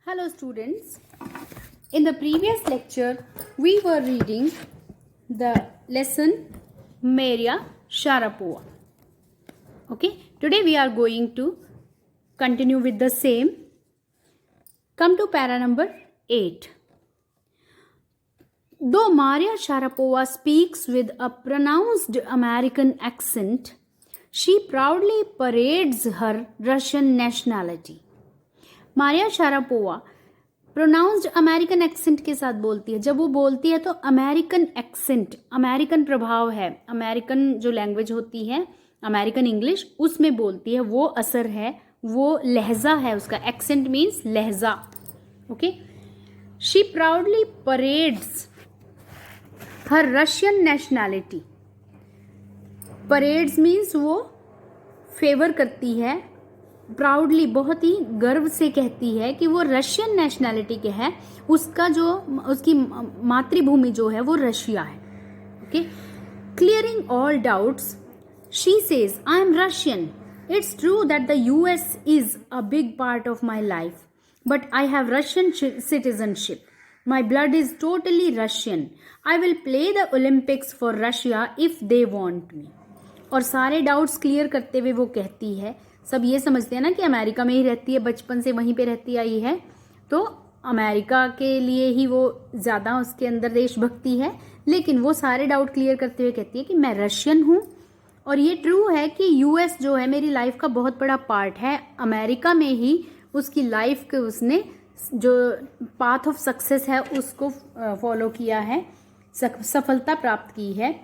Hello students, in the previous lecture we were reading the lesson Maria Sharapova. Okay, today we are going to continue with the same. Come to para number 8. Though Maria Sharapova speaks with a pronounced American accent, she proudly parades her Russian nationality. Maria Sharapova pronounced American accent के साथ बोलती है. जब वो बोलती है तो American accent, American प्रभाव है, अमेरिकन जो लैंग्वेज होती है, अमेरिकन इंग्लिश, उसमें बोलती है. वो असर है, वो लहजा है उसका. एक्सेंट मीन्स लहजा. Okay. She proudly parades her Russian nationality. Parades means वो फेवर करती है. प्राउडली, बहुत ही गर्व से कहती है कि वो रशियन नेशनैलिटी के है. उसका जो उसकी मातृभूमि जो है वो रशिया है. Okay. Clearing all doubts she says, I am Russian. It's true that the US is a big part of my life, but I have Russian citizenship. My blood is totally Russian. I will play the Olympics for Russia if they want me. और सारे doubts clear करते हुए वो कहती है, सब ये समझते हैं ना कि अमेरिका में ही रहती है, बचपन से वहीं पे रहती आई है, तो अमेरिका के लिए ही वो ज़्यादा उसके अंदर देशभक्ति है. लेकिन वो सारे डाउट क्लियर करते हुए कहती है कि मैं रशियन हूँ और ये ट्रू है कि यूएस जो है मेरी लाइफ का बहुत बड़ा पार्ट है. अमेरिका में ही उसकी लाइफ के उसने जो पाथ ऑफ सक्सेस है उसको फॉलो किया है, सफलता प्राप्त की है.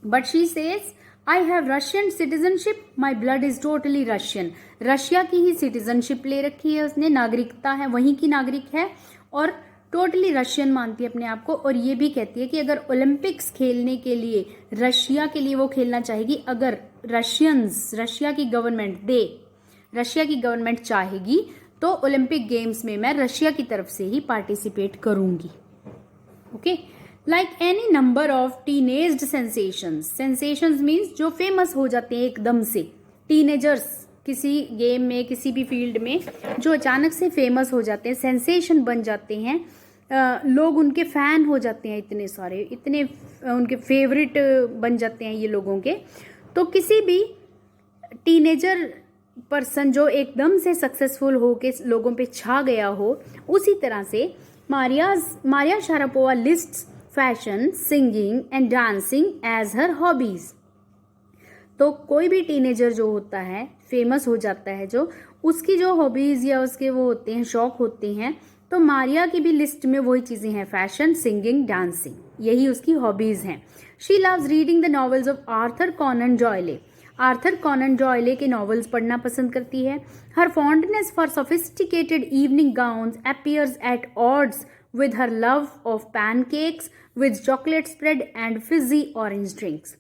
But she says, I have Russian citizenship, my blood is totally Russian. Russia की ही सिटीजनशिप ले रखी है उसने, नागरिकता है, वहीं की नागरिक है और टोटली रशियन मानती है अपने आप को. और ये भी कहती है कि अगर ओलंपिक्स खेलने के लिए रशिया के लिए वो खेलना चाहेगी, अगर रशिया की गवर्नमेंट चाहेगी तो ओलंपिक गेम्स में मैं रशिया की तरफ से ही पार्टिसिपेट करूंगी. Okay. Like any number of teenaged sensations means जो फेमस हो जाते हैं एकदम से. टीनेजर्स किसी गेम में, किसी भी फील्ड में जो अचानक से फेमस हो जाते हैं, सेंसेशन बन जाते हैं, लोग उनके फैन हो जाते हैं, इतने सारे, इतने उनके फेवरेट बन जाते हैं ये लोगों के. तो किसी भी टीनेजर पर्सन जो एकदम से सक्सेसफुल हो के लोगों पे छा गया हो, उसी तरह से Maria Sharapova lists fashion, singing and dancing as her hobbies. तो कोई भी टीनेजर जो होता है, फेमस हो जाता है, जो उसकी जो हॉबीज या उसके वो होते हैं, शौक होते हैं, तो मारिया की भी लिस्ट में वही चीजें हैं, फैशन, सिंगिंग, डांसिंग, यही उसकी हॉबीज हैं. She loves reading the novels of Arthur Conan Doyle. Arthur Conan Doyle के नॉवेल्स पढ़ना पसंद करती है. Her fondness for sophisticated evening gowns appears at odds with her love of pancakes with chocolate spread and fizzy orange drinks.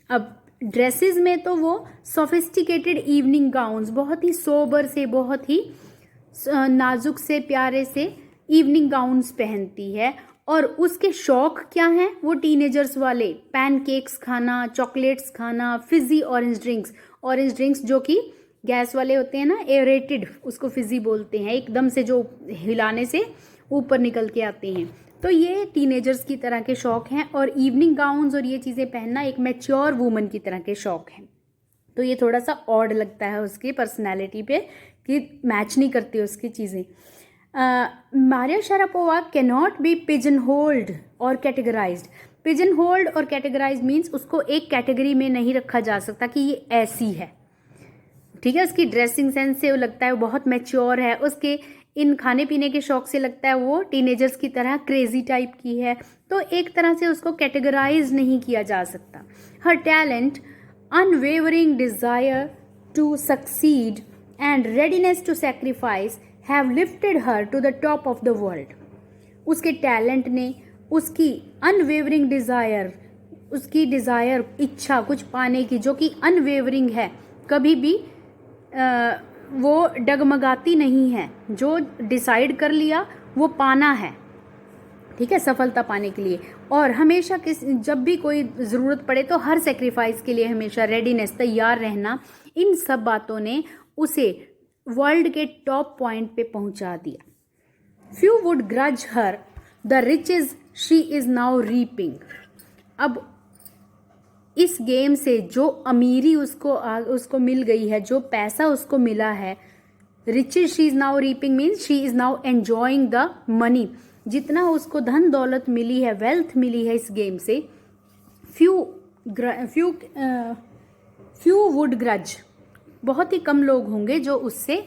अब dresses में तो वो sophisticated evening gowns, बहुत ही सोबर से, बहुत ही नाजुक से, प्यारे से इवनिंग गाउन्स पहनती है. और उसके शौक क्या हैं? वो टीनेजर्स वाले, पैनकेक्स खाना, चॉकलेट्स खाना, फिजी ऑरेंज ड्रिंक्स जो कि गैस वाले होते हैं ना, एयरेटेड, उसको फिजी बोलते हैं, एकदम से जो हिलाने से ऊपर निकल के आते हैं. तो ये टीनेजर्स की तरह के शौक हैं. और इवनिंग गाउन्स और ये चीज़ें पहनना एक मैच्योर वूमन की तरह के शौक हैं. तो ये थोड़ा सा ऑड लगता है उसकी पर्सनैलिटी पे कि मैच नहीं करती उसकी चीज़ें. Maria Sharapova can not be pigeon hold और कैटेगराइज्ड. पिजन होल्ड और कैटेगराइज मीन्स उसको एक कैटेगरी में नहीं रखा जा सकता कि ये ऐसी है. ठीक है. उसकी ड्रेसिंग सेंस से वो लगता है वो बहुत मैच्योर है, उसके इन खाने पीने के शौक से लगता है वो टीनेजर्स की तरह क्रेजी टाइप की है. तो एक तरह से उसको कैटेगराइज नहीं किया जा सकता. Her talent, unwavering desire to succeed and readiness to sacrifice have lifted her to the top of the world. उसके टैलेंट ने, उसकी अनवेवरिंग डिजायर, उसकी डिजायर, इच्छा कुछ पाने की जो कि अनवेवरिंग है, कभी भी वो डगमगाती नहीं है, जो डिसाइड कर लिया वो पाना है. ठीक है, सफलता पाने के लिए. और हमेशा जब भी कोई ज़रूरत पड़े तो हर सेक्रीफाइस के लिए हमेशा रेडीनेस, तैयार रहना, इन सब बातों ने उसे वर्ल्ड के टॉप पॉइंट पे पहुंचा दिया. Few would grudge her the riches she is now reaping. अब इस गेम से जो अमीरी उसको मिल गई है, जो पैसा उसको मिला है, riches she is now reaping means she is now enjoying the money. जितना उसको धन दौलत मिली है, वेल्थ मिली है इस गेम से, फ्यू वुड ग्रज, बहुत ही कम लोग होंगे जो उससे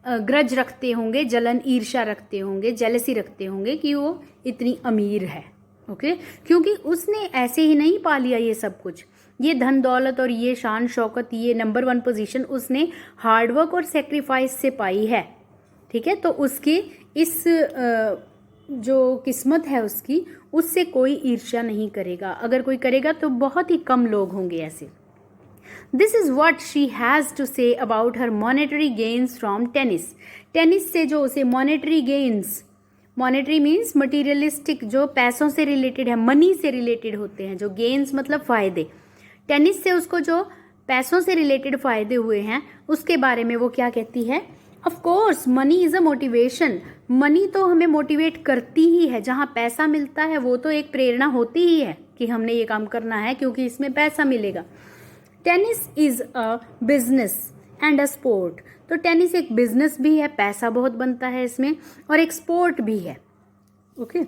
ग्रज रखते होंगे, जलन ईर्ष्या रखते होंगे, जेलसी रखते होंगे कि वो इतनी अमीर है। ओके, क्योंकि उसने ऐसे ही नहीं पा लिया ये सब कुछ, ये धन दौलत और ये शान शौकत, ये नंबर 1 पोजीशन उसने हार्डवर्क और सेक्रीफाइस से पाई है। ठीक है, तो उसकी इस जो किस्मत है उसकी, उससे कोई ईर्ष्या नहीं करेगा। अगर कोई करेगा तो बहुत ही कम लोग होंगे ऐसे। This is what she has to say about her monetary gains from tennis. Tennis से जो उसे monetary gains, monetary means materialistic, जो पैसों से रिलेटेड है, मनी से रिलेटेड होते हैं, जो गेन्स मतलब फायदे, टेनिस से उसको जो पैसों से रिलेटेड फायदे हुए हैं उसके बारे में वो क्या कहती है? Of course money is a motivation. Money तो हमें मोटिवेट करती ही है, जहां पैसा मिलता है वो तो एक प्रेरणा होती ही है कि हमने ये काम करना है क्योंकि इसमें पैसा मिलेगा। Tennis is a business and a sport. तो टेनिस एक बिजनेस भी है, पैसा बहुत बनता है इसमें, और एक स्पोर्ट भी है। Okay,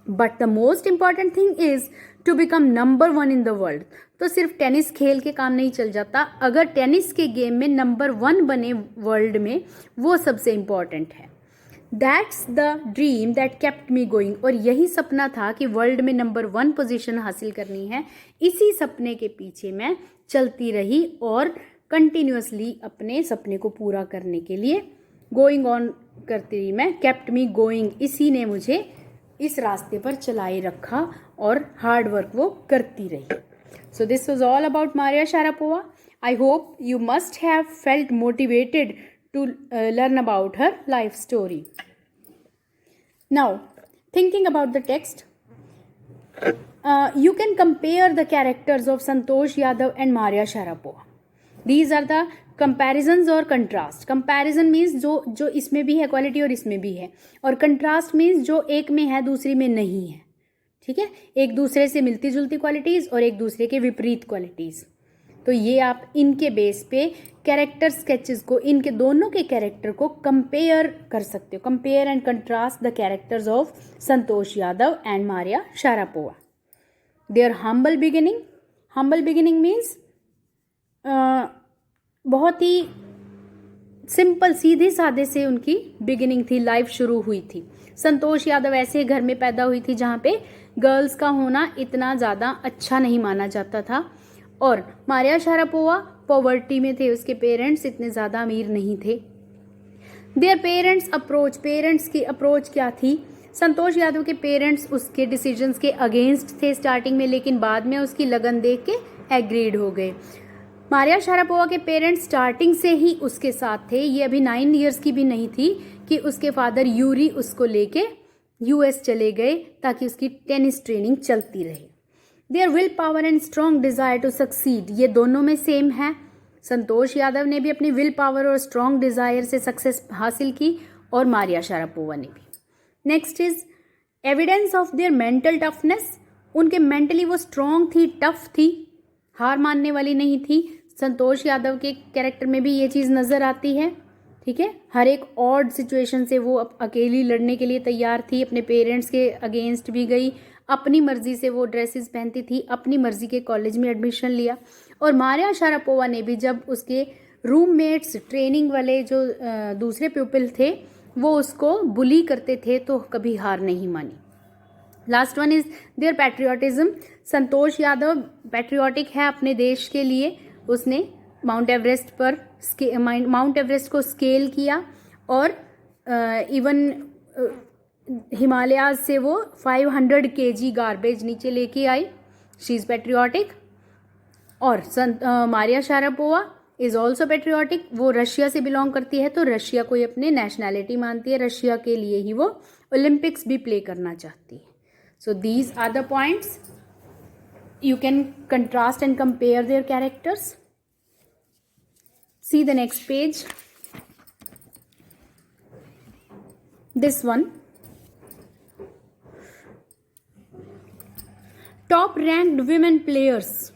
but the most important thing is to become number 1 in the world. तो सिर्फ टेनिस खेल के काम नहीं चल जाता, अगर टेनिस के गेम में नंबर 1 बने वर्ल्ड में, वो सबसे इंपॉर्टेंट है। That's the dream that kept me going. और यही सपना था कि वर्ल्ड में नंबर 1 पोजीशन हासिल करनी है। इसी सपने के पीछे मैं चलती रही और कंटिन्यूअसली अपने सपने को पूरा करने के लिए गोइंग ऑन करती रही मैं। केप्ट मी गोइंग, इसी ने मुझे इस रास्ते पर चलाए रखा और हार्ड वर्क वो करती रही। So this was all about Maria Sharapova. I hope you must have felt motivated to learn about her life story. Now, thinking about the text, you can compare the characters of Santosh Yadav and Maria Sharapova. These are the comparisons or contrast. Comparison means जो इसमें भी है quality और इसमें भी है, और contrast means जो एक में है दूसरी में नहीं है। ठीक है, एक दूसरे से मिलती जुलती क्वालिटीज और एक दूसरे के विपरीत क्वालिटीज। तो ये आप इनके बेस पे कैरेक्टर स्केचेस को, इनके दोनों के कैरेक्टर को कंपेयर कर सकते हो। Compare and contrast the characters of Santosh Yadav and Maria Sharapova. Their humble beginning. Humble beginning means बहुत ही सिंपल, सीधे साधे से उनकी बिगिनिंग थी, लाइफ शुरू हुई थी। संतोष यादव ऐसे घर में पैदा हुई थी जहाँ पे गर्ल्स का होना इतना ज़्यादा अच्छा नहीं माना जाता था, और मारिया शारापोवा पॉवर्टी में थे, उसके पेरेंट्स इतने ज़्यादा अमीर नहीं थे। देयर पेरेंट्स की अप्रोच क्या थी? संतोष यादव के पेरेंट्स उसके डिसीजंस के अगेंस्ट थे स्टार्टिंग में, लेकिन बाद में उसकी लगन देख के एग्रीड हो गए। मारिया शारापोवा के पेरेंट्स स्टार्टिंग से ही उसके साथ थे। ये अभी 9 इयर्स की भी नहीं थी कि उसके फादर यूरी उसको लेके यूएस चले गए ताकि उसकी टेनिस ट्रेनिंग चलती रहे। Their will power and strong desire to succeed, ये दोनों में सेम है। संतोष यादव ने भी अपनी विल पावर और स्ट्रॉन्ग डिजायर से सक्सेस हासिल की, और मारिया शारापोवा ने भी। Next is evidence of their mental toughness. उनके मेंटली वो स्ट्रॉन्ग थी, टफ थी, हार मानने वाली नहीं थी। संतोष यादव के कैरेक्टर में भी ये चीज़ नज़र आती है। ठीक है, हर एक ऑड सिचुएशन से वो अकेली लड़ने के लिए तैयार थी, अपने पेरेंट्स के अगेंस्ट भी गई, अपनी मर्जी से वो ड्रेसेस पहनती थी, अपनी मर्जी के कॉलेज में एडमिशन लिया। और मारिया शारापोवा ने भी, जब उसके रूममेट्स, ट्रेनिंग वाले जो दूसरे प्यूपिल थे, वो उसको बुली करते थे, तो कभी हार नहीं मानी। Last one is their patriotism. Santosh Yadav patriotic है अपने देश के लिए। उसने माउंट एवरेस्ट को स्केल किया, और इवन हिमालयाज से वो 500 kg गार्बेज नीचे लेके आई। She is patriotic. और Maria Sharapova is also patriotic. वो रशिया से बिलोंग करती है, तो रशिया को ही अपने नेशनैलिटी मानती है, रशिया के लिए ही वो ओलंपिक्स भी प्ले करना चाहती है। So these are the points, you can contrast and compare their characters. See the next page. This one, top ranked women players,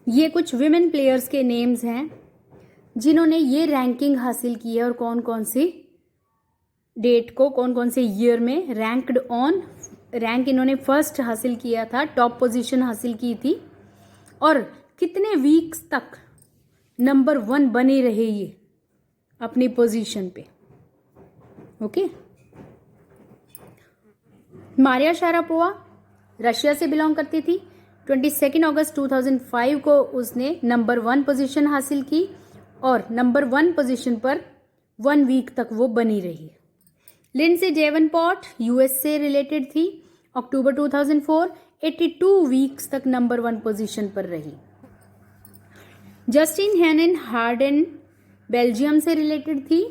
ये कुछ विमेन प्लेयर्स के नेम्स हैं जिन्होंने ये रैंकिंग हासिल की है और कौन कौन सी डेट को, कौन कौन से ईयर में रैंक्ड ऑन, रैंक इन्होंने फर्स्ट हासिल किया था, टॉप पोजीशन हासिल की थी और कितने वीक्स तक नंबर 1 बने रहे ये अपनी पोजीशन पे। ओके, मारिया शारापोवा रशिया से बिलोंग करती थी। 22 अगस्त 2005 को उसने नंबर 1 पोजीशन हासिल की और नंबर 1 पोजीशन पर 1 वीक तक वो बनी रही। लिंडसे डेवनपोर्ट यूएस से रिलेटेड थी। अक्टूबर 2004 82 वीक्स तक नंबर 1 पोजीशन पर रही। जस्टिन हेनेन हार्डन बेल्जियम से रिलेटेड थी।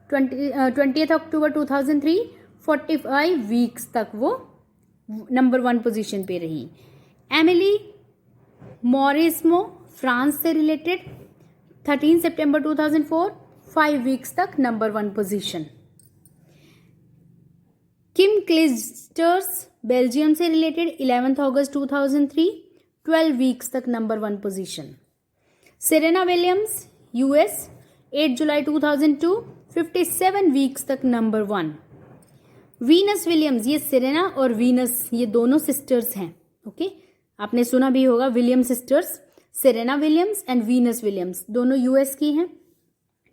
20 अक्टूबर 2003 45 वीक्स तक वो नंबर 1 पोजीशन पे रही। एमिली मॉरिस्मो फ्रांस से रिलेटेड 13 सितंबर 2004 5 वीक्स तक नंबर 1 पोजीशन। किम क्लिस्टर्स बेल्जियम से रिलेटेड 11 अगस्त 2003 12 वीक्स तक number 1 position. Serena Williams US 8 जुलाई 2002 57 वीक्स तक नंबर 1। वीनस विलियम्स, ये सेरेना और वीनस ये दोनों सिस्टर्स हैं। ओके, आपने सुना भी होगा William sisters, Serena Williams and Venus Williams, दोनों यूएस की हैं।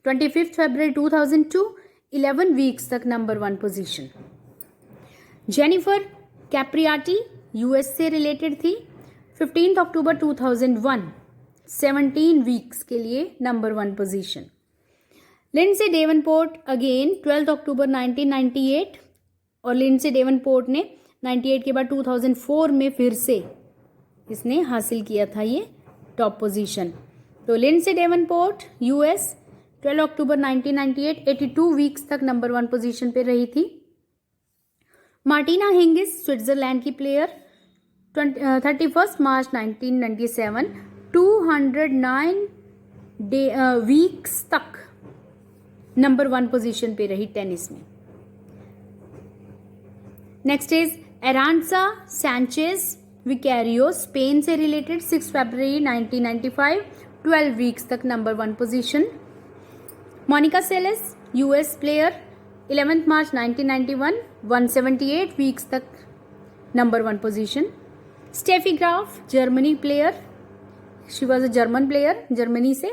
25 फरवरी 2002 11 वीक्स तक number 1 position. Jennifer Capriati US से रिलेटेड थी। 15 अक्टूबर 2001 17 वीक्स के लिए number 1 position. Lindsay Davenport again 12 अक्टूबर 1998 और लिंडसे डेवनपोर्ट ने 98 के बाद 2004 में फिर से इसने हासिल किया था ये टॉप पोजीशन। तो लिंडसे डेवनपोर्ट यूएस 12 अक्टूबर 1998 82 वीक्स तक नंबर 1 पोजीशन पे रही थी। मार्टिना हिंगिस स्विट्जरलैंड की प्लेयर 31 मार्च 1997 209 वीक्स तक नंबर 1 पोजीशन पे रही टेनिस में। Next is Arantxa Sanchez Vicario Spain से रिलेटेड 6 फरवरी 1995 12 वीक्स तक number 1 position. Monica Seles US player 11 मार्च 1991 178 वीक्स तक number 1 position. Steffi Graf Germany player, she was a German player Germany से